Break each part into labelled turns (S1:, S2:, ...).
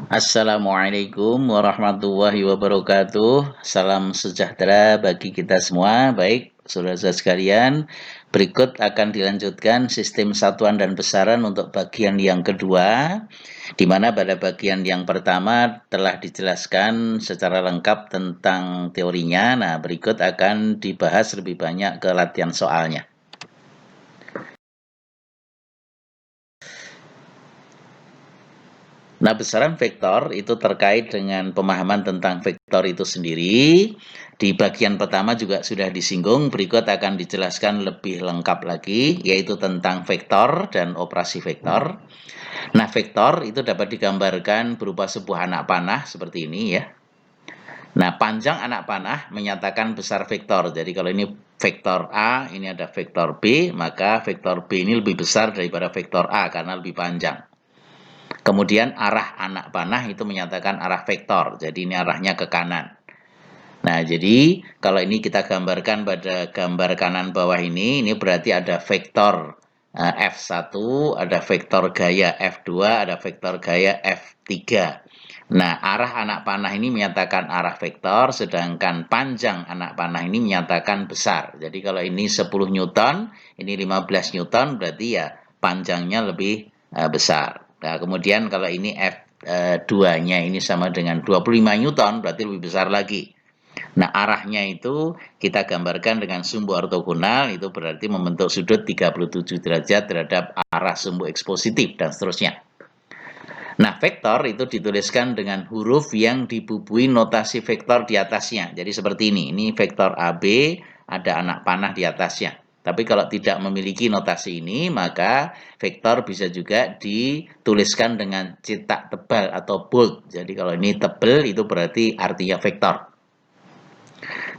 S1: Assalamualaikum warahmatullahi wabarakatuh. Salam sejahtera bagi kita semua. Baik, saudara-saudara sekalian, berikut akan dilanjutkan sistem satuan dan besaran untuk bagian yang kedua, di mana pada bagian yang pertama telah dijelaskan secara lengkap tentang teorinya. Nah, berikut akan dibahas lebih banyak ke latihan soalnya. Nah, besaran vektor itu terkait dengan pemahaman tentang vektor itu sendiri. Di bagian pertama juga sudah disinggung, berikut akan dijelaskan lebih lengkap lagi, yaitu tentang vektor dan operasi vektor. Nah, vektor itu dapat digambarkan berupa sebuah anak panah seperti ini ya. Nah, panjang anak panah menyatakan besar vektor. Jadi kalau ini vektor A, ini ada vektor B, maka vektor B ini lebih besar daripada vektor A karena lebih panjang. Kemudian arah anak panah itu menyatakan arah vektor, jadi ini arahnya ke kanan. Nah, jadi kalau ini kita gambarkan pada gambar kanan bawah ini berarti ada vektor F1, ada vektor gaya F2, ada vektor gaya F3. Nah, arah anak panah ini menyatakan arah vektor, sedangkan panjang anak panah ini menyatakan besar. Jadi kalau ini 10 Newton, ini 15 Newton, berarti ya panjangnya lebih besar. Nah, kemudian kalau ini F2-nya ini sama dengan 25 Newton, berarti lebih besar lagi. Nah, arahnya itu kita gambarkan dengan sumbu ortogonal, itu berarti membentuk sudut 37 derajat terhadap arah sumbu X positif, dan seterusnya. Nah, vektor itu dituliskan dengan huruf yang dibubui notasi vektor di atasnya. Jadi seperti ini vektor AB, ada anak panah di atasnya. Tapi kalau tidak memiliki notasi ini, maka vektor bisa juga dituliskan dengan cetak tebal atau bold. Jadi kalau ini tebal itu berarti artinya vektor.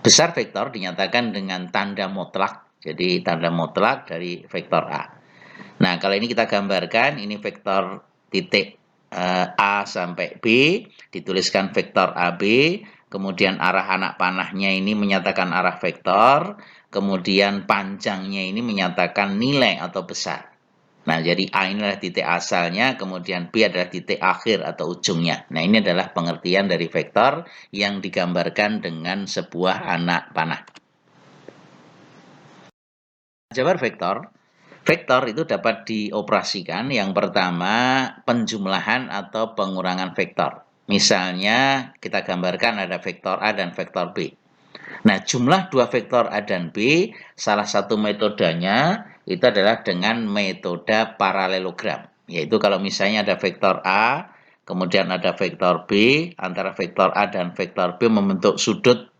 S1: Besar vektor dinyatakan dengan tanda mutlak. Jadi tanda mutlak dari vektor A. Nah, kalau ini kita gambarkan, ini vektor titik A sampai B, dituliskan vektor AB, kemudian arah anak panahnya ini menyatakan arah vektor, kemudian panjangnya ini menyatakan nilai atau besar. Nah, jadi A ini adalah titik asalnya, kemudian B adalah titik akhir atau ujungnya. Nah, ini adalah pengertian dari vektor yang digambarkan dengan sebuah anak panah. Jabar vektor. Vektor itu dapat dioperasikan yang pertama penjumlahan atau pengurangan vektor. Misalnya kita gambarkan ada vektor A dan vektor B. Nah, jumlah dua vektor A dan B, salah satu metodenya itu adalah dengan metode paralelogram. Yaitu kalau misalnya ada vektor A, kemudian ada vektor B, antara vektor A dan vektor B membentuk sudut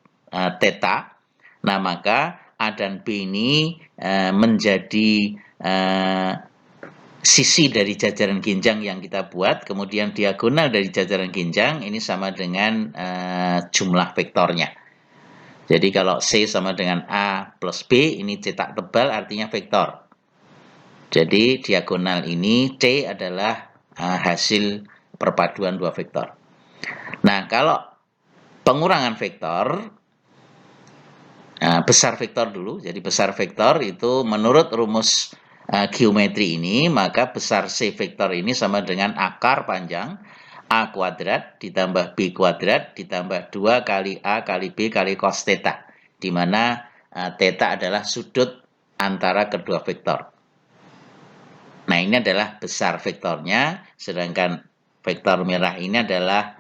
S1: theta. Nah, maka A dan B ini menjadi sisi dari jajaran ginjang yang kita buat, kemudian diagonal dari jajaran ginjang ini sama dengan jumlah vektornya. Jadi kalau C sama dengan A plus B, ini cetak tebal artinya vektor. Jadi diagonal ini C adalah hasil perpaduan dua vektor. Nah, kalau pengurangan vektor, besar vektor dulu. Jadi besar vektor itu menurut rumus geometri ini, maka besar C vektor ini sama dengan akar panjang A kuadrat ditambah B kuadrat ditambah 2 kali A kali B kali cos theta, di mana theta adalah sudut antara kedua vektor. Nah, ini adalah besar vektornya, sedangkan vektor merah ini adalah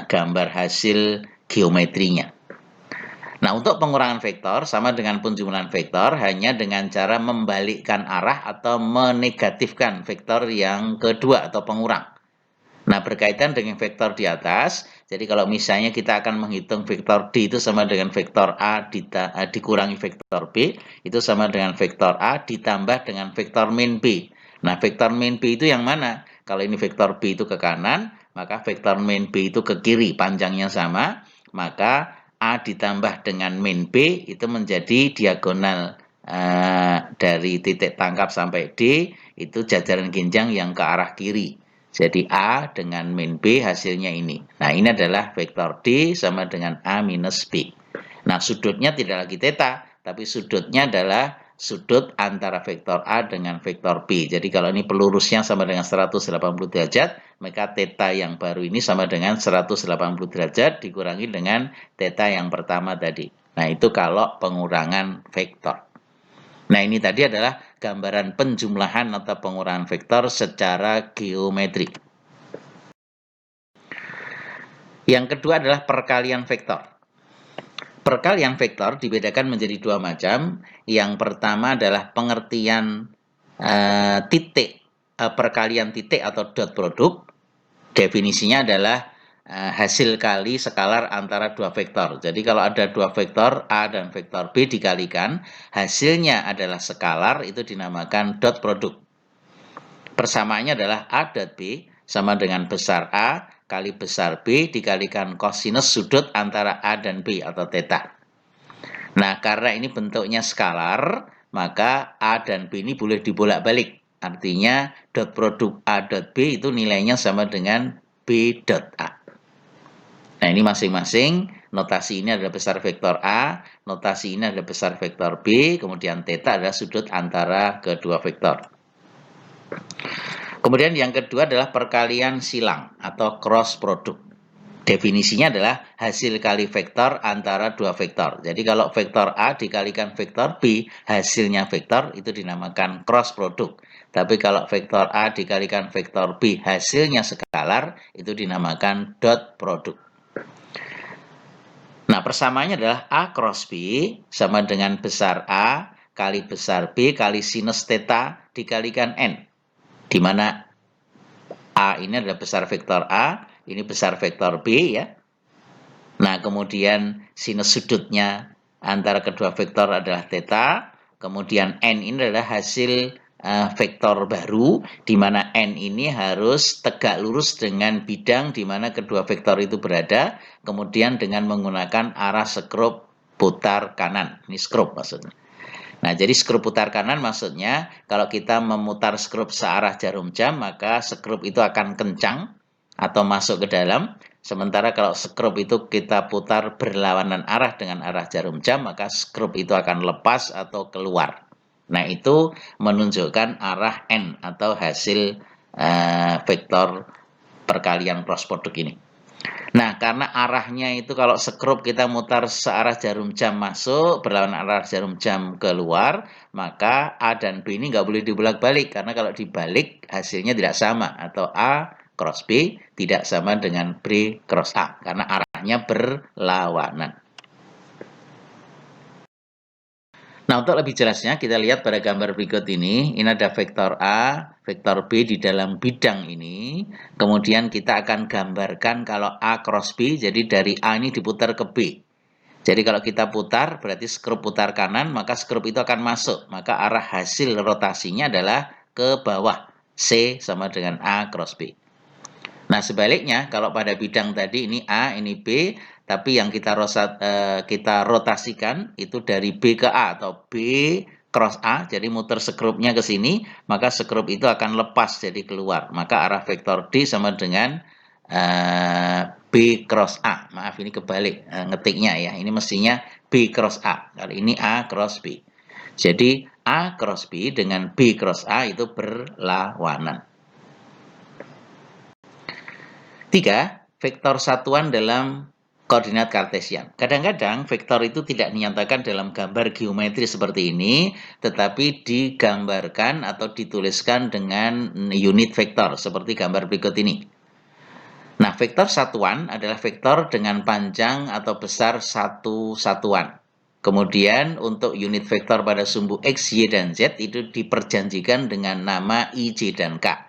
S1: gambar hasil geometrinya. Nah, untuk pengurangan vektor sama dengan penjumlahan vektor hanya dengan cara membalikkan arah atau menegatifkan vektor yang kedua atau pengurang. Nah, berkaitan dengan vektor di atas, jadi kalau misalnya kita akan menghitung vektor D itu sama dengan vektor A dikurangi vektor B, itu sama dengan vektor A ditambah dengan vektor min B. Nah, vektor min B itu yang mana? Kalau ini vektor B itu ke kanan, maka vektor min B itu ke kiri, panjangnya sama, maka A ditambah dengan min B itu menjadi diagonal dari titik tangkap sampai D, itu jajaran ginjang yang ke arah kiri. Jadi A dengan min B hasilnya ini. Nah, ini adalah vektor D sama dengan A minus B. Nah, sudutnya tidak lagi theta, tapi sudutnya adalah sudut antara vektor A dengan vektor B. Jadi kalau ini pelurusnya sama dengan 180 derajat, maka theta yang baru ini sama dengan 180 derajat dikurangi dengan theta yang pertama tadi. Nah, itu kalau pengurangan vektor. Nah, ini tadi adalah gambaran penjumlahan atau pengurangan vektor secara geometri. Yang kedua adalah perkalian vektor. Perkalian vektor dibedakan menjadi dua macam. Yang pertama adalah pengertian perkalian titik atau dot produk. Definisinya adalah hasil kali skalar antara dua vektor. Jadi kalau ada dua vektor A dan vektor B dikalikan, hasilnya adalah skalar, itu dinamakan dot produk. Persamaannya adalah A dot B sama dengan besar A kali besar B dikalikan kosinus sudut antara A dan B atau theta. Nah, karena ini bentuknya skalar, maka A dan B ini boleh dibolak-balik. Artinya dot produk A dot B itu nilainya sama dengan B dot A. Nah, ini masing-masing notasi ini adalah besar vektor A, notasi ini adalah besar vektor B, kemudian theta adalah sudut antara kedua vektor. Kemudian yang kedua adalah perkalian silang atau cross product. Definisinya adalah hasil kali vektor antara dua vektor. Jadi kalau vektor A dikalikan vektor B, hasilnya vektor, itu dinamakan cross product. Tapi kalau vektor A dikalikan vektor B, hasilnya skalar, itu dinamakan dot product. Nah, persamaannya adalah A cross B sama dengan besar A kali besar B kali sinus theta dikalikan N. Di mana A ini adalah besar vektor A, ini besar vektor B ya. Nah, kemudian sinus sudutnya antara kedua vektor adalah theta, kemudian N ini adalah hasil vektor baru, di mana N ini harus tegak lurus dengan bidang di mana kedua vektor itu berada, kemudian dengan menggunakan arah skrup putar kanan. Ini skrup maksudnya. Nah, jadi skrup putar kanan maksudnya kalau kita memutar skrup searah jarum jam, maka skrup itu akan kencang atau masuk ke dalam. Sementara kalau skrup itu kita putar berlawanan arah dengan arah jarum jam, maka skrup itu akan lepas atau keluar. Nah, itu menunjukkan arah N atau hasil vektor perkalian cross product ini. Nah, karena arahnya itu kalau skrup kita mutar searah jarum jam masuk, berlawanan arah jarum jam keluar, maka A dan B ini nggak boleh dibolak-balik. Karena kalau dibalik, hasilnya tidak sama. Atau A cross B tidak sama dengan B cross A. Karena arahnya berlawanan. Nah, untuk lebih jelasnya kita lihat pada gambar berikut ini. Ini ada vektor A, vektor B di dalam bidang ini. Kemudian kita akan gambarkan kalau A cross B, jadi dari A ini diputar ke B. Jadi kalau kita putar, berarti skrup putar kanan, maka skrup itu akan masuk. Maka arah hasil rotasinya adalah ke bawah. C sama dengan A cross B. Nah, sebaliknya kalau pada bidang tadi ini A, ini B, tapi yang kita rotasikan itu dari B ke A atau B cross A, jadi muter skrupnya ke sini, maka skrup itu akan lepas jadi keluar. Maka arah vektor D sama dengan B cross A. Maaf, ini kebalik ngetiknya ya. Ini mestinya B cross A. Kali ini A cross B. Jadi A cross B dengan B cross A itu berlawanan. 3. Vektor satuan dalam koordinat kartesian. Kadang-kadang vektor itu tidak dinyatakan dalam gambar geometri seperti ini, tetapi digambarkan atau dituliskan dengan unit vektor, seperti gambar berikut ini. Nah, vektor satuan adalah vektor dengan panjang atau besar satu satuan. Kemudian untuk unit vektor pada sumbu X, Y, dan Z itu diperjanjikan dengan nama I, J, dan K.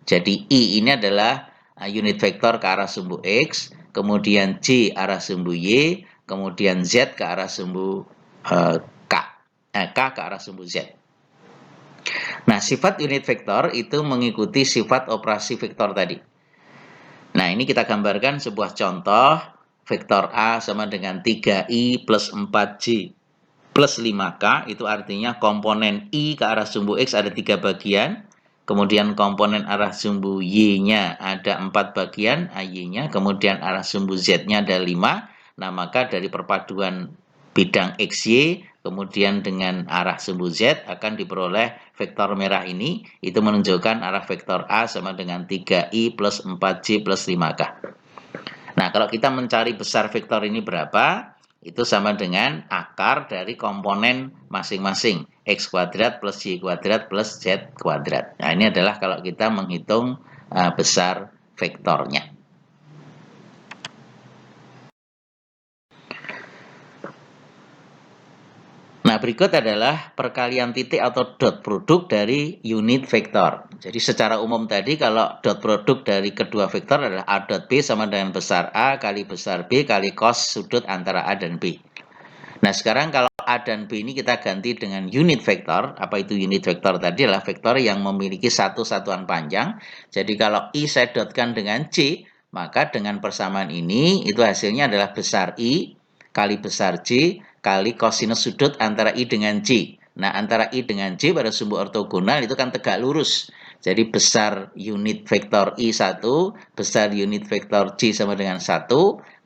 S1: Jadi I ini adalah unit vektor ke arah sumbu X, kemudian J arah sumbu Y, kemudian Z ke arah sumbu K ke arah sumbu Z. Nah, sifat unit vektor itu mengikuti sifat operasi vektor tadi. Nah, ini kita gambarkan sebuah contoh, vektor A sama dengan 3I plus 4J plus 5K, itu artinya komponen I ke arah sumbu X ada 3 bagian, kemudian komponen arah sumbu Y-nya ada 4 bagian, AY-nya, kemudian arah sumbu Z-nya ada 5. Nah, maka dari perpaduan bidang XY, kemudian dengan arah sumbu Z akan diperoleh vektor merah ini, itu menunjukkan arah vektor A sama dengan 3I plus 4J plus 5K. Nah, kalau kita mencari besar vektor ini berapa, itu sama dengan akar dari komponen masing-masing, X kuadrat plus Y kuadrat plus Z kuadrat. Nah, ini adalah kalau kita menghitung besar vektornya. Nah, berikut adalah perkalian titik atau dot produk dari unit vektor. Jadi secara umum tadi kalau dot produk dari kedua vektor adalah A dot B sama dengan besar A kali besar B kali cos sudut antara A dan B. Nah, sekarang kalau A dan B ini kita ganti dengan unit vektor. Apa itu unit vektor tadi? Adalah vektor yang memiliki satu satuan panjang. Jadi kalau I saya dotkan dengan C, maka dengan persamaan ini itu hasilnya adalah besar I kali besar C kali kosinus sudut antara I dengan C. Nah, antara I dengan C pada sumbu ortogonal itu kan tegak lurus. Jadi besar unit vektor I1, besar unit vektor C sama dengan 1,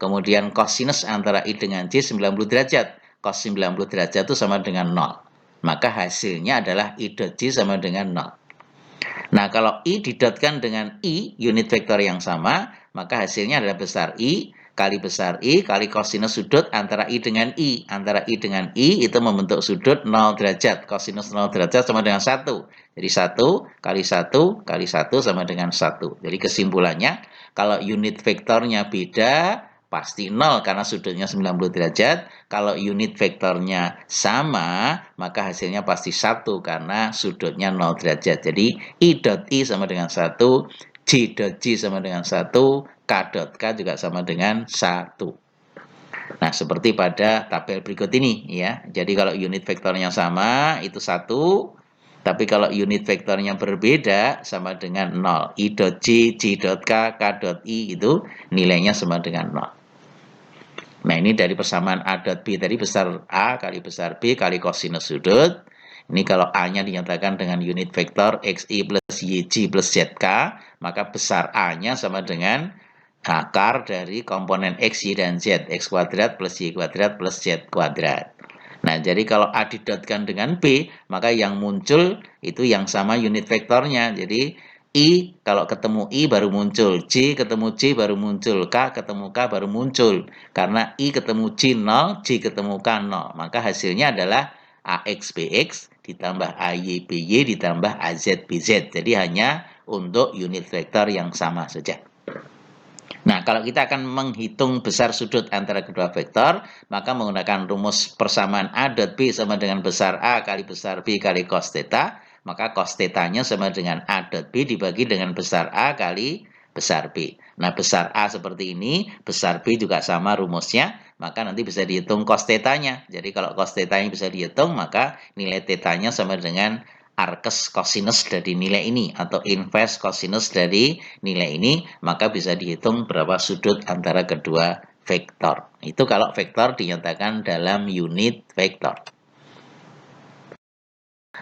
S1: kemudian kosinus antara I dengan C 90 derajat. Cos 90 derajat itu sama dengan 0. Maka hasilnya adalah I dot C sama dengan 0. Nah, kalau I didotkan dengan I, unit vektor yang sama, maka hasilnya adalah besar I kali kosinus sudut antara I dengan I. Antara I dengan I itu membentuk sudut 0 derajat. Kosinus 0 derajat sama dengan 1. Jadi 1 kali 1 kali 1 sama dengan 1. Jadi kesimpulannya, kalau unit vektornya beda, pasti 0 karena sudutnya 90 derajat. Kalau unit vektornya sama, maka hasilnya pasti 1 karena sudutnya 0 derajat. Jadi I dot I sama dengan 1, J dot J sama dengan 1, K dot K juga sama dengan 1. Nah, seperti pada tabel berikut ini ya. Jadi kalau unit vektornya sama itu 1, tapi kalau unit vektornya berbeda sama dengan 0. I dot J, J dot K, K dot I itu nilainya sama dengan 0. Nah, ini dari persamaan A dot B tadi besar A kali besar B kali kosinus sudut. Ini kalau A-nya dinyatakan dengan unit vektor XI plus YJ plus ZK, maka besar A-nya sama dengan akar dari komponen X, Y, dan Z. X kuadrat plus Y kuadrat plus Z kuadrat. Nah, jadi kalau A didotkan dengan B, maka yang muncul itu yang sama unit vektornya. Jadi I kalau ketemu I baru muncul, J ketemu J baru muncul, K ketemu K baru muncul. Karena I ketemu J 0, J ketemu K 0. Maka hasilnya adalah AX BX ditambah AY BY ditambah AZ BZ. Jadi hanya untuk unit vektor yang sama saja. Nah, kalau kita akan menghitung besar sudut antara kedua vektor, maka menggunakan rumus persamaan A dot B sama dengan besar A kali besar B kali cos theta, maka cos theta-nya sama dengan A dot B dibagi dengan besar A kali besar B. Nah, besar A seperti ini, besar B juga sama rumusnya, maka nanti bisa dihitung cos theta-nya. Jadi kalau cos theta-nya bisa dihitung, maka nilai theta-nya sama dengan arkes kosinus dari nilai ini atau inverse kosinus dari nilai ini, maka bisa dihitung berapa sudut antara kedua vektor. Itu kalau vektor dinyatakan dalam unit vektor.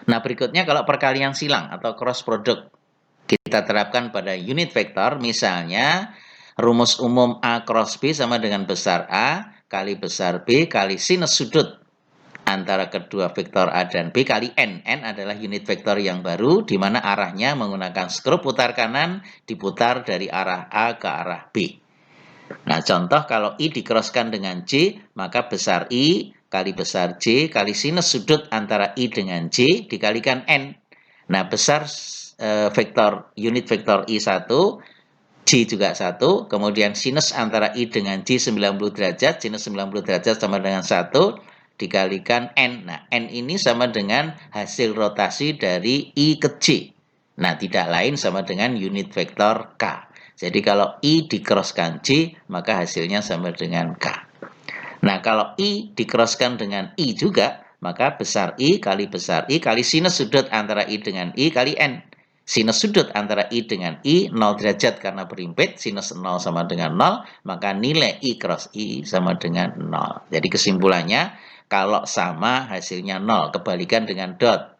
S1: Nah, berikutnya kalau perkalian silang atau cross product kita terapkan pada unit vektor, misalnya rumus umum A cross B sama dengan besar A kali besar B kali sinus sudut antara kedua vektor A dan B kali N. N adalah unit vektor yang baru, di mana arahnya menggunakan skrup putar kanan, diputar dari arah A ke arah B. Nah, contoh kalau I dikroskan dengan J, maka besar I kali besar J kali sinus sudut antara I dengan J dikalikan N. Nah, besar vektor unit vektor I1, J juga 1, kemudian sinus antara I dengan J 90 derajat, sinus 90 derajat sama dengan 1, dikalikan N. Nah, N ini sama dengan hasil rotasi dari I ke J. Nah, tidak lain sama dengan unit vektor K. Jadi kalau I dikroskan J, maka hasilnya sama dengan K. Nah, kalau I dikroskan dengan I juga, maka besar I kali sinus sudut antara I dengan I kali N. Sinus sudut antara I dengan I 0 derajat karena berimpit, sinus 0 sama dengan 0, maka nilai I cross I sama dengan 0. Jadi kesimpulannya, kalau sama hasilnya 0, kebalikan dengan dot.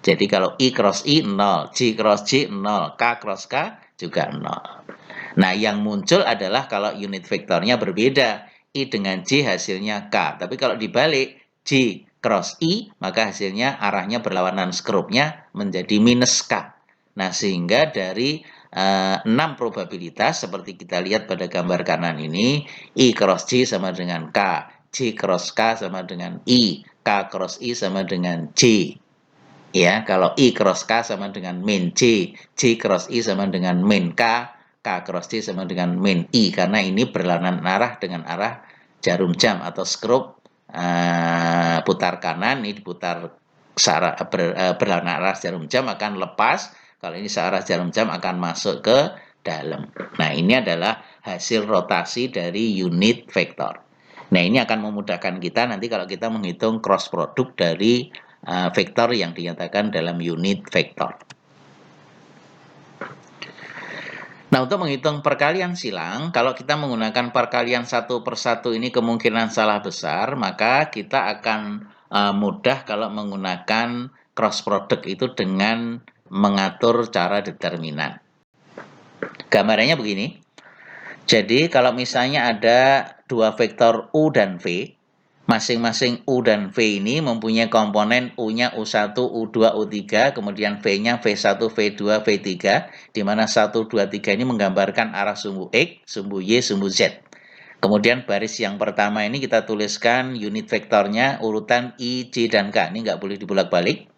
S1: Jadi kalau I cross I 0, J cross J 0, K cross K juga 0. Nah, yang muncul adalah kalau unit vektornya berbeda. I dengan J hasilnya K. Tapi kalau dibalik, J cross I, maka hasilnya arahnya berlawanan, skrupnya menjadi minus K. Nah, sehingga dari 6 probabilitas, seperti kita lihat pada gambar kanan ini, I cross J sama dengan K, J cross K sama dengan I, K cross I sama dengan J. Ya, kalau I cross K sama dengan min J, J cross I sama dengan min K, K cross J sama dengan min I, karena ini berlawanan arah dengan arah jarum jam atau skrup putar kanan, ini diputar berlawanan arah jarum jam akan lepas, kalau ini searah jarum jam akan masuk ke dalam. Nah, ini adalah hasil rotasi dari unit vektor. Nah, ini akan memudahkan kita nanti kalau kita menghitung cross product dari vektor yang dinyatakan dalam unit vektor. Nah, untuk menghitung perkalian silang, kalau kita menggunakan perkalian satu per satu ini kemungkinan salah besar, maka kita akan mudah kalau menggunakan cross product itu dengan mengatur cara determinan. Gambarannya begini. Jadi, kalau misalnya ada dua vektor U dan V, masing-masing U dan V ini mempunyai komponen U-nya U1, U2, U3, kemudian V-nya V1, V2, V3, di mana 1, 2, 3 ini menggambarkan arah sumbu X, sumbu Y, sumbu Z. Kemudian baris yang pertama ini kita tuliskan unit vektornya urutan I, J, dan K. Ini nggak boleh dibolak-balik.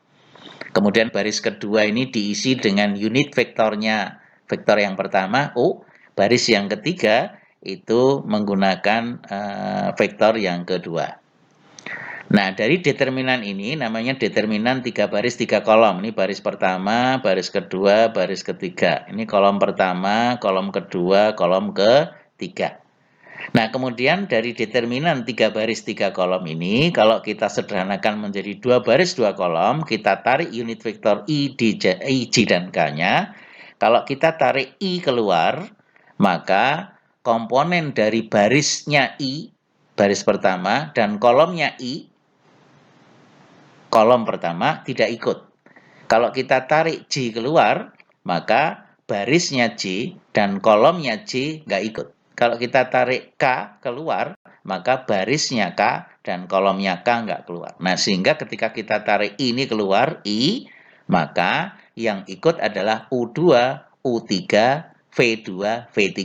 S1: Kemudian baris kedua ini diisi dengan unit vektornya, vektor yang pertama U, baris yang ketiga itu menggunakan vektor yang kedua. Nah, dari determinan ini namanya determinan 3 baris 3 kolom. Ini baris pertama, baris kedua, baris ketiga. Ini kolom pertama, kolom kedua, kolom ketiga. Nah, kemudian dari determinan 3 baris 3 kolom ini, kalau kita sederhanakan menjadi 2 baris 2 kolom, kita tarik unit vektor I, J, dan K-nya. Kalau kita tarik I keluar, maka komponen dari barisnya I, baris pertama, dan kolomnya I, kolom pertama, tidak ikut. Kalau kita tarik J keluar, maka barisnya J dan kolomnya J nggak ikut. Kalau kita tarik K keluar, maka barisnya K dan kolomnya K nggak keluar. Nah, sehingga ketika kita tarik ini keluar, I, maka yang ikut adalah U2, U3, V2, V3.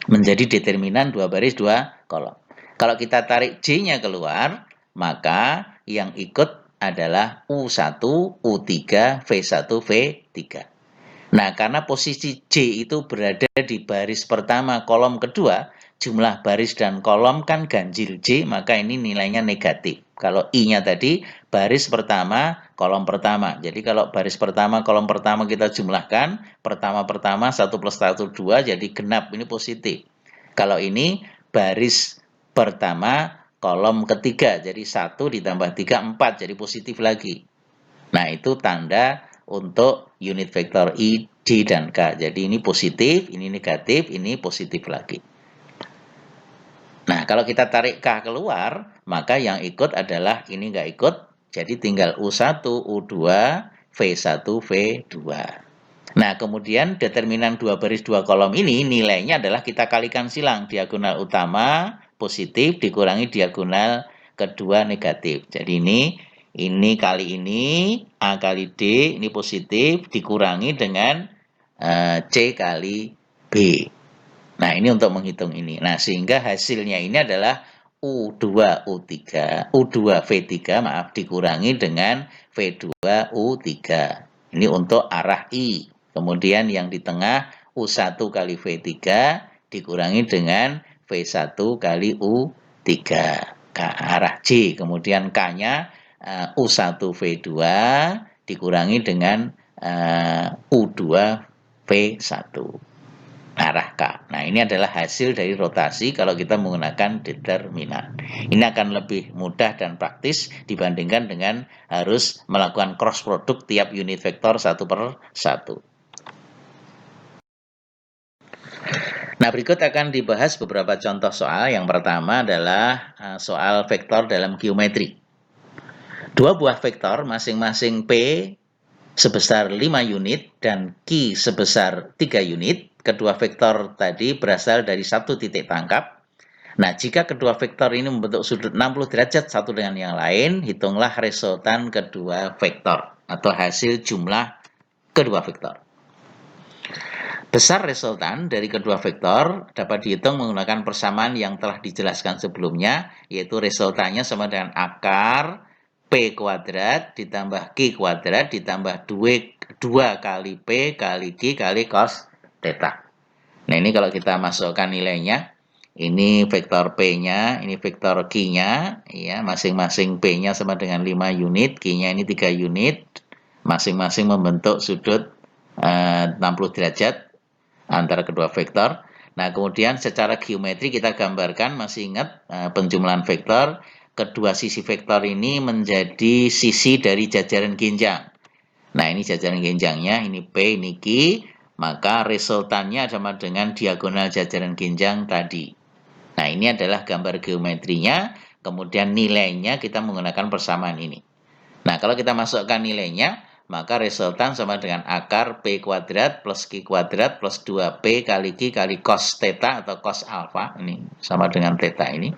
S1: Menjadi determinan 2 baris 2 kolom. Kalau kita tarik J-nya keluar, maka yang ikut adalah U1, U3, V1, V3. Nah, karena posisi J itu berada di baris pertama kolom kedua, jumlah baris dan kolom kan ganjil J, maka ini nilainya negatif. Kalau I-nya tadi baris pertama, kolom pertama. Jadi kalau baris pertama, kolom pertama kita jumlahkan, pertama-pertama 1 plus 1, 2, jadi genap, ini positif. Kalau ini baris pertama, kolom ketiga, jadi 1 ditambah 3, 4, jadi positif lagi. Nah, itu tanda untuk unit vektor I, J, dan K. Jadi ini positif, ini negatif, ini positif lagi. Nah, kalau kita tarik K keluar, maka yang ikut adalah ini nggak ikut, jadi tinggal U1, U2, V1, V2. Nah, kemudian determinan 2 baris 2 kolom ini nilainya adalah kita kalikan silang. Diagonal utama positif dikurangi diagonal kedua negatif. Jadi ini kali ini, A kali D, ini positif, dikurangi dengan C kali B. Nah, ini untuk menghitung ini. Nah, sehingga hasilnya ini adalah U2, U3, U2, V3, maaf, dikurangi dengan V2, U3. Ini untuk arah I. Kemudian yang di tengah U1 kali V3 dikurangi dengan V1 kali U3 ke arah J. Kemudian K-nya U1 V2 dikurangi dengan U2 V1 arah K. Nah, ini adalah hasil dari rotasi kalau kita menggunakan determinan. Ini akan lebih mudah dan praktis dibandingkan dengan harus melakukan cross product tiap unit vektor 1 per 1. Nah, berikut akan dibahas beberapa contoh soal. Yang pertama adalah soal vektor dalam geometri. Dua buah vektor masing-masing P sebesar 5 unit dan Q sebesar 3 unit. Kedua vektor tadi berasal dari satu titik tangkap. Nah, jika kedua vektor ini membentuk sudut 60 derajat satu dengan yang lain, hitunglah resultan kedua vektor atau hasil jumlah kedua vektor. Besar resultan dari kedua vektor dapat dihitung menggunakan persamaan yang telah dijelaskan sebelumnya, yaitu resultannya sama dengan akar P kuadrat ditambah Q kuadrat ditambah 2 kali P kali Q kali cos theta. Nah, ini kalau kita masukkan nilainya, ini vektor P-nya, ini vektor Q-nya, ya, masing-masing P-nya sama dengan 5 unit, Q-nya ini 3 unit, masing-masing membentuk sudut 60 derajat antara kedua vektor. Nah, kemudian secara geometri kita gambarkan, masih ingat penjumlahan vektor, kedua sisi vektor ini menjadi sisi dari jajaran genjang. Nah, ini jajaran genjangnya, ini P, ini Q, maka resultannya sama dengan diagonal jajaran genjang tadi. Nah, ini adalah gambar geometrinya, kemudian nilainya kita menggunakan persamaan ini. Nah, kalau kita masukkan nilainya, maka resultan sama dengan akar P kuadrat plus Q kuadrat plus 2P kali Q kali cos theta atau cos alpha. Ini sama dengan theta ini.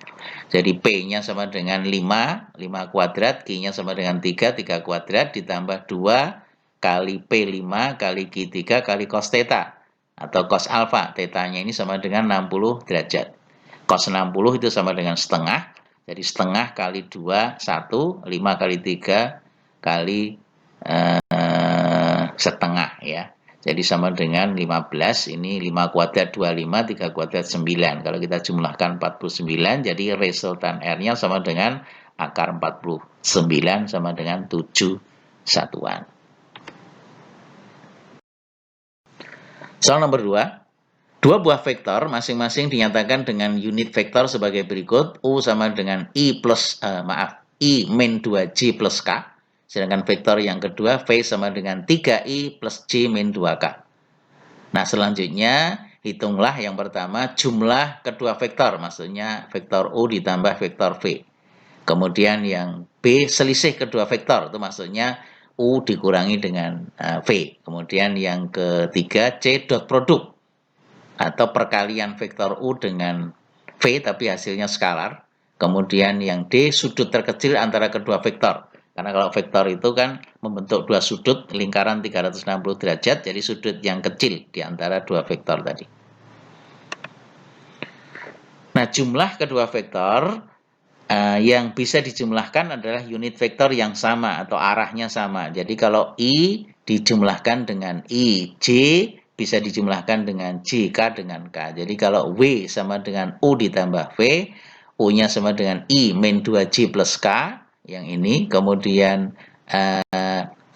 S1: Jadi P-nya sama dengan 5 kuadrat, Q-nya sama dengan 3 kuadrat ditambah 2 kali P5 kali Q3 kali cos theta atau cos alpha. Theta-nya ini sama dengan 60 derajat. Cos 60 itu sama dengan setengah. Jadi setengah kali 2, 1, 5 kali 3 kali setengah ya. Jadi sama dengan 15, ini 5 kuadrat 25, 3 kuadrat 9. Kalau kita jumlahkan 49, jadi resultan R-nya sama dengan akar 49 sama dengan 7 satuan. Soal nomor 2. Dua buah vektor masing-masing dinyatakan dengan unit vektor sebagai berikut. U sama dengan I min 2J plus K. Sedangkan vektor yang kedua, V sama dengan 3I plus J min 2K. Nah, selanjutnya hitunglah yang pertama jumlah kedua vektor, maksudnya vektor U ditambah vektor V. Kemudian yang B selisih kedua vektor, itu maksudnya U dikurangi dengan V. Kemudian yang ketiga C dot produk atau perkalian vektor U dengan V tapi hasilnya skalar. Kemudian yang D sudut terkecil antara kedua vektor. Karena kalau vektor itu kan membentuk dua sudut lingkaran 360 derajat, jadi sudut yang kecil di antara dua vektor tadi. Nah, jumlah kedua vektor yang bisa dijumlahkan adalah unit vektor yang sama atau arahnya sama. Jadi kalau I dijumlahkan dengan I, J bisa dijumlahkan dengan J, K dengan K. Jadi kalau W sama dengan U ditambah V, U-nya sama dengan I min 2J plus K, yang ini, kemudian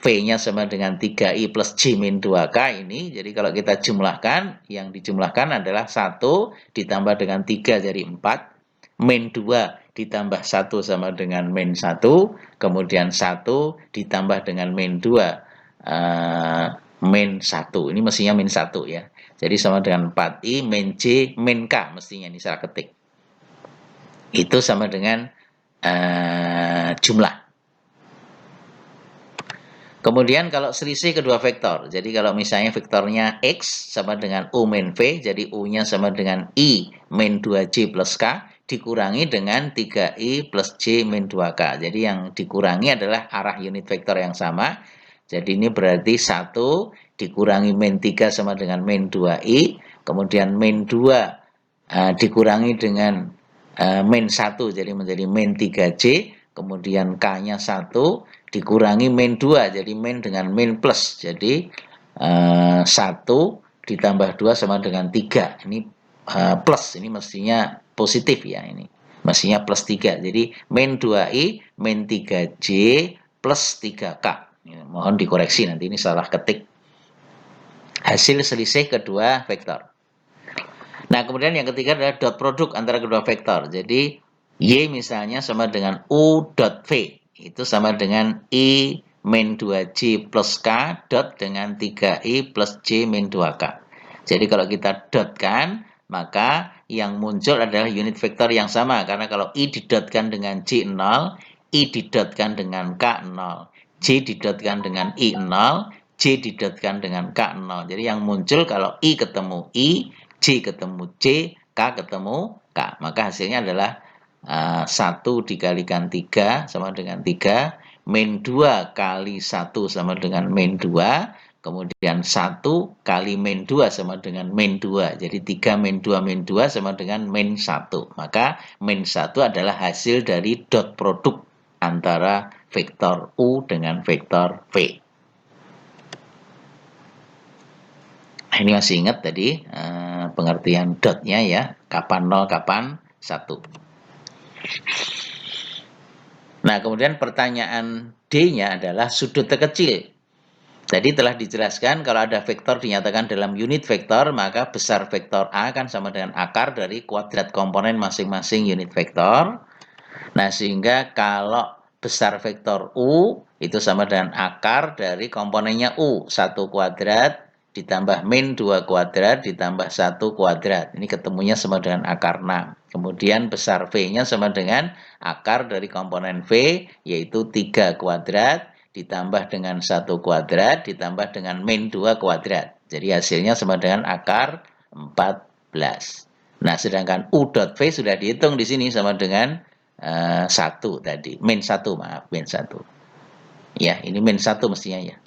S1: V-nya sama dengan 3I plus J min 2K ini. Jadi kalau kita jumlahkan, yang dijumlahkan adalah 1 ditambah dengan 3 jadi 4, min 2 ditambah 1 sama dengan min 1, kemudian 1 ditambah dengan min 2, min 1. Ini mestinya min 1 ya. Jadi sama dengan 4I min J min K, mestinya ini salah ketik. Itu sama dengan jumlah. Kemudian kalau selisih kedua vektor, jadi kalau misalnya vektornya X sama dengan U min V, jadi U-nya sama dengan I min 2J plus K, dikurangi dengan 3I plus J min 2K. Jadi yang dikurangi adalah arah unit vektor yang sama. Jadi ini berarti 1 dikurangi min 3 sama dengan min 2I, kemudian min 2 dikurangi dengan min 1, jadi menjadi min 3J, kemudian K-nya 1 dikurangi min 2, jadi min dengan min plus, jadi 1 ditambah 2 sama dengan 3, ini plus, ini mestinya positif ya, ini mestinya plus 3, jadi min 2I min 3J plus 3K. Mohon dikoreksi nanti ini salah ketik. Hasil selisih kedua vektor. Nah, kemudian yang ketiga adalah dot produk antara kedua vektor. Jadi, Y misalnya sama dengan U dot V. Itu sama dengan I min 2J plus K dot dengan 3I plus J min 2K. Jadi, kalau kita dotkan, maka yang muncul adalah unit vektor yang sama. Karena kalau I didotkan dengan J 0, I didotkan dengan K 0. J didotkan dengan I 0, J didotkan dengan K 0. Jadi, yang muncul kalau I ketemu I, J ketemu C, K ketemu K. Maka hasilnya adalah 1 dikalikan 3 sama dengan 3, min 2 kali 1 sama dengan min 2, kemudian 1 kali min 2 sama dengan min 2. Jadi 3 min 2 min 2 sama dengan min 1. Maka min 1 adalah hasil dari dot produk antara vektor U dengan vektor V. Ini masih ingat tadi pengertian dotnya ya, kapan 0, kapan 1. Nah, kemudian pertanyaan D-nya adalah sudut terkecil. Jadi telah dijelaskan kalau ada vektor dinyatakan dalam unit vektor, maka besar vektor A kan sama dengan akar dari kuadrat komponen masing-masing unit vektor. Nah, sehingga kalau besar vektor U itu sama dengan akar dari komponennya U, 1 kuadrat ditambah min 2 kuadrat ditambah 1 kuadrat. Ini ketemunya sama dengan akar 6. Kemudian besar V-nya sama dengan akar dari komponen V, yaitu 3 kuadrat ditambah dengan 1 kuadrat ditambah dengan min 2 kuadrat. Jadi hasilnya sama dengan akar 14. Nah, sedangkan U dot V sudah dihitung di sini sama dengan 1 tadi. Min 1, maaf. Min 1. Ya, ini min 1 mestinya ya.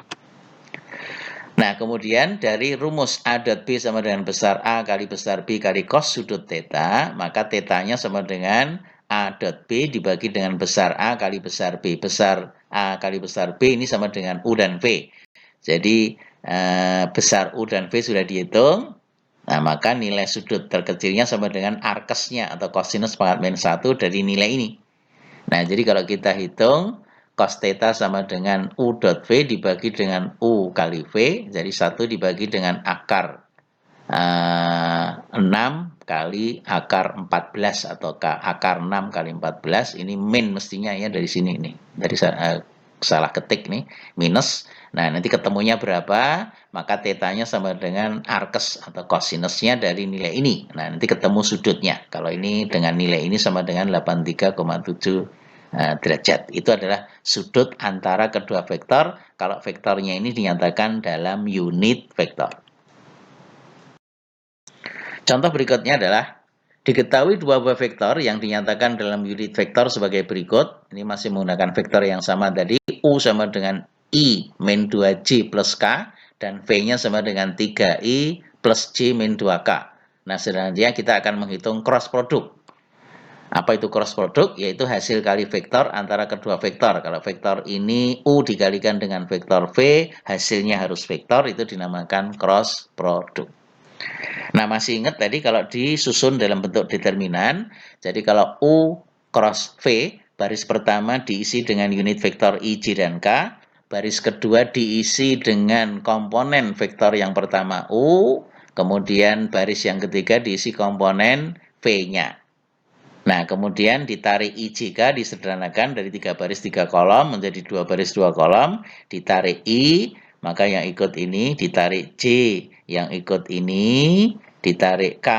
S1: Nah, kemudian dari rumus A dot B sama dengan besar A kali besar B kali cos sudut theta, maka theta-nya sama dengan A dot B dibagi dengan besar A kali besar B. Besar A kali besar B ini sama dengan U dan V. Jadi, besar U dan V sudah dihitung. Nah, maka nilai sudut terkecilnya sama dengan arkesnya atau kosinus pangkat min 1 dari nilai ini. Nah, jadi kalau kita hitung, cos theta sama dengan U dot V dibagi dengan U kali V, jadi 1 dibagi dengan akar 6 kali akar 14 atau akar 6 kali 14, ini min mestinya ya dari sini nih, dari salah ketik nih, minus. Nah, nanti ketemunya berapa, maka tetanya sama dengan arkes atau kosinusnya dari nilai ini. Nah, nanti ketemu sudutnya. Kalau ini dengan nilai ini sama dengan 83,7 derajat. Itu adalah sudut antara kedua vektor kalau vektornya ini dinyatakan dalam unit vektor. Contoh berikutnya adalah diketahui dua buah vektor yang dinyatakan dalam unit vektor sebagai berikut. Ini masih menggunakan vektor yang sama tadi. U sama dengan I min 2J plus K dan V-nya sama dengan 3I plus J min 2K. Nah, selanjutnya kita akan menghitung cross produk. Apa itu cross produk? Yaitu hasil kali vektor antara kedua vektor. Kalau vektor ini U dikalikan dengan vektor V, hasilnya harus vektor, itu dinamakan cross produk. Nah, masih ingat tadi kalau disusun dalam bentuk determinan, jadi kalau U cross V, baris pertama diisi dengan unit vektor I, J, dan K, baris kedua diisi dengan komponen vektor yang pertama U, kemudian baris yang ketiga diisi komponen V-nya. Nah, kemudian ditarik IJK disederhanakan dari 3 baris 3 kolom menjadi 2 baris 2 kolom, ditarik I, maka yang ikut ini, ditarik J, yang ikut ini, ditarik K,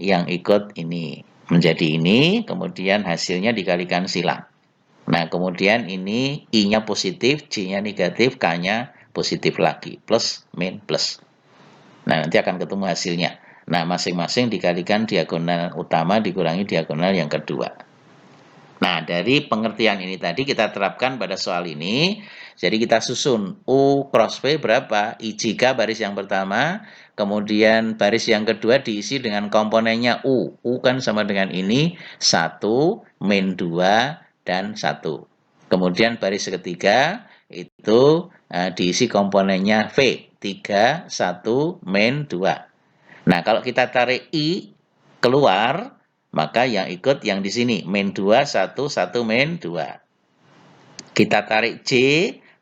S1: yang ikut ini. Menjadi ini, kemudian hasilnya dikalikan silang. Nah, kemudian ini I-nya positif, J-nya negatif, K-nya positif lagi. Plus, min, plus. Nah, nanti akan ketemu hasilnya. Nah, masing-masing dikalikan diagonal utama dikurangi diagonal yang kedua. Nah, dari pengertian ini tadi kita terapkan pada soal ini. Jadi kita susun U cross V berapa? IJK baris yang pertama, kemudian baris yang kedua diisi dengan komponennya U. U kan sama dengan ini, 1, min 2, dan 1. Kemudian baris ketiga itu diisi komponennya V, 3, 1, min 2. Nah, kalau kita tarik I keluar, maka yang ikut yang di sini, min 2, 1, 1, min 2. Kita tarik J,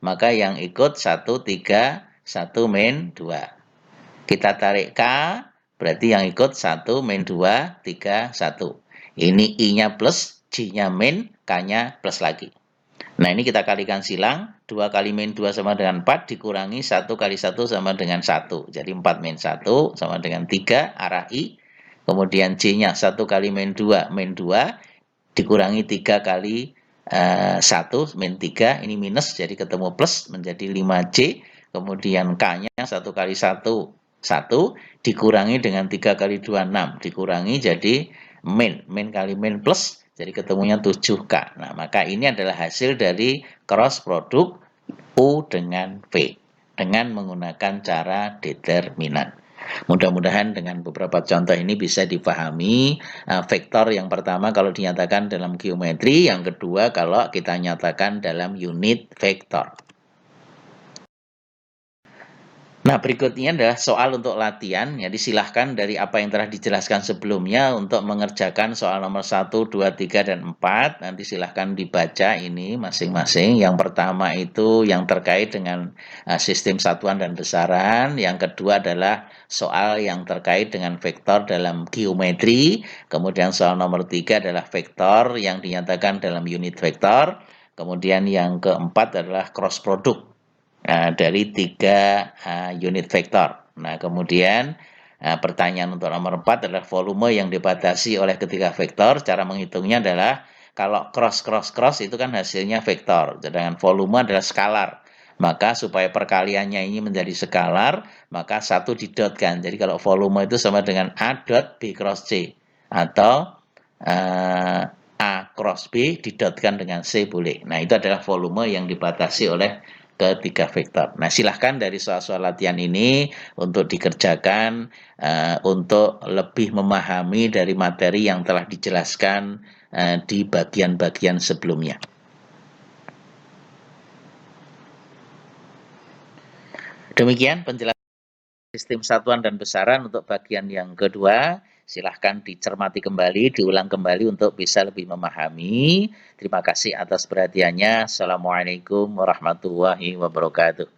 S1: maka yang ikut 1, 3, 1, min 2. Kita tarik K, berarti yang ikut 1, min 2, 3, 1. Ini I-nya plus, J-nya min, K-nya plus lagi. Nah, ini kita kalikan silang, 2 kali min 2 sama dengan 4, dikurangi 1 kali 1 sama dengan 1. Jadi 4 min 1 sama dengan 3, arah I. Kemudian J-nya 1 kali min 2, dikurangi 3 kali 1, min 3, ini minus, jadi ketemu plus, menjadi 5J. Kemudian K-nya 1 kali 1, 1 dikurangi dengan 3 kali 2, 6. Dikurangi jadi min. Min kali min plus, jadi ketemunya 7K. Nah, maka ini adalah hasil dari cross produk U dengan V dengan menggunakan cara determinan. Mudah-mudahan dengan beberapa contoh ini bisa dipahami vektor yang pertama kalau dinyatakan dalam geometri, yang kedua kalau kita nyatakan dalam unit vektor. Nah, berikutnya adalah soal untuk latihan. Jadi silahkan dari apa yang telah dijelaskan sebelumnya untuk mengerjakan soal nomor 1, 2, 3, dan 4. Nanti silahkan dibaca ini masing-masing. Yang pertama itu yang terkait dengan sistem satuan dan besaran. Yang kedua adalah soal yang terkait dengan vektor dalam geometri. Kemudian soal nomor 3 adalah vektor yang dinyatakan dalam unit vektor. Kemudian yang keempat adalah cross product dari 3 unit vektor. Nah, kemudian pertanyaan untuk nomor 4 adalah volume yang dibatasi oleh ketiga vektor. Cara menghitungnya adalah kalau cross itu kan hasilnya vektor, sedangkan volume adalah skalar. Maka supaya perkaliannya ini menjadi skalar, maka 1 didotkan. Jadi kalau volume itu sama dengan A dot B cross C, atau A cross B didotkan dengan C boleh. Nah, itu adalah volume yang dibatasi oleh ketiga vektor. Nah, silahkan dari soal-soal latihan ini untuk dikerjakan untuk lebih memahami dari materi yang telah dijelaskan di bagian-bagian sebelumnya. Demikian penjelasan sistem satuan dan besaran untuk bagian yang kedua. Silahkan dicermati kembali, diulang kembali untuk bisa lebih memahami. Terima kasih atas perhatiannya. Assalamualaikum warahmatullahi wabarakatuh.